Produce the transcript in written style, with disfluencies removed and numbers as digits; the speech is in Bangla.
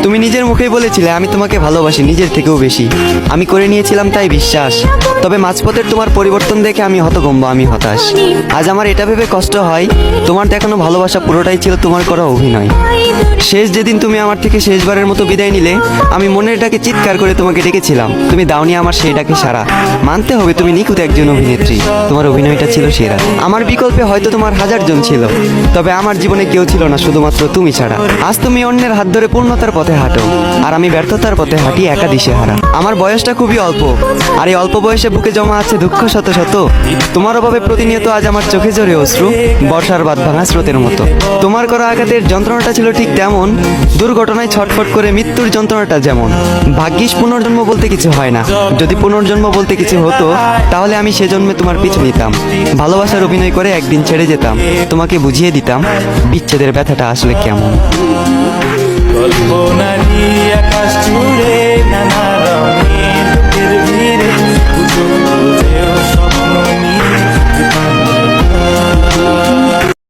তুমি নিজের মুখেই বলেছিলে আমি তোমাকে ভালোবাসি নিজের থেকেও বেশি। আমি করে নিয়েছিলাম তাই বিশ্বাস। তবে মাঝপথের তোমার পরিবর্তন দেখে আমি হতভম্ব, আমি হতাশ। আজ আমার এটা ভেবে কষ্ট হয় তোমার দেখানো ভালোবাসা পুরোটাই ছিল তোমার করা অভিনয়। শেষ যেদিন তুমি আমার থেকে শেষবারের মতো বিদায় নিলে, আমি মনের ডাকে চিৎকার করে তোমাকে ডেকেছিলাম, তুমি দাওনি আমার সেই ডাকে সাড়া। মানতে হবে তুমি নিখুঁত একজন অভিনেত্রী, তোমার অভিনয়টা ছিল সেরা। আমার বিকল্পে হয়তো তোমার হাজার জন ছিল, তবে আমার জীবনে কেউ ছিল না শুধুমাত্র তুমি ছাড়া। আজ তুমি অন্যের হাত ধরে পূর্ণতার পথে হাঁটো, আর আমি ব্যর্থতার পথে হাঁটি একা দিশেহারা। আমার বয়সটা খুবই অল্প, আর এই অল্প বয়সে বুকে জমা আছে দুঃখ শত শত। তোমার অভাবে প্রতিনিয়ত আজ আমার চোখে ঝরে অশ্রু, বর্ষার বাদ ভাঙা স্রোতের মতো। তোমার করা আঘাতের যন্ত্রণাটা ছিল ঠিক তেমন, দুর্ঘটনায় ছটফট করে মৃত্যুর যন্ত্রণাটা যেমন। ভাগ্যিস পুনর্জন্ম বলতে কিছু হয় না, যদি পুনর্জন্ম বলতে কিছু হতো তাহলে আমি সে জন্মে তোমার পিছু নিতাম, ভালোবাসার অভিনয় করে একদিন ছেড়ে যেতাম, তোমাকে বুঝিয়ে দিতাম বিচ্ছেদের ব্যথাটা আসলে কেমন। কল্পনারী